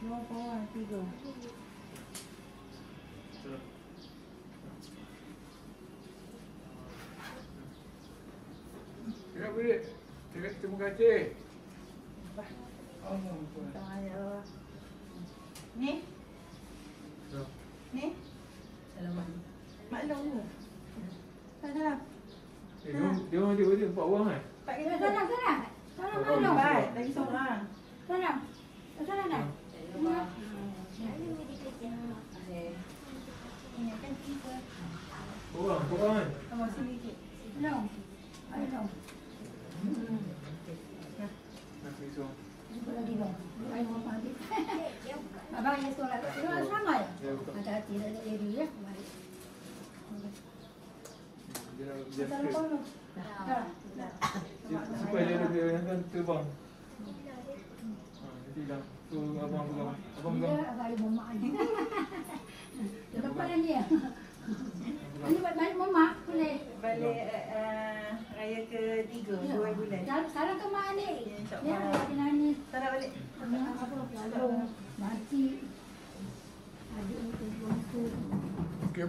Kawan-kawan 3. Tengok balik. Terima kasih. Ni? Ni? Salaman. Maklum tu. Tak salah. Dia orang 4 orang kan? Tak kira Salam. maklum. Baik, lagi seorang. Salam dah. Ingatkan 3. Korang kan? Sama sini sikit. Salam. Ayo. Nak pergi seorang. Lagi bang. Ayo apa nanti? Abang yang solat. Solat sama ya? Hati-hati dah jadi ya. Mari. Dia Salam dulu. supaya dia kan terbang. Nanti dah. Tu abang pegang. Abang pegang. Dia abang ibu mak ni. Lepas ni ya. Ini buat balik mak boleh. Balik raya ke-3 2 bulan. Sekarang ke mak ni? Ya, lagi nani. Salah balik. Apa? Nanti. Adik tu. Okey,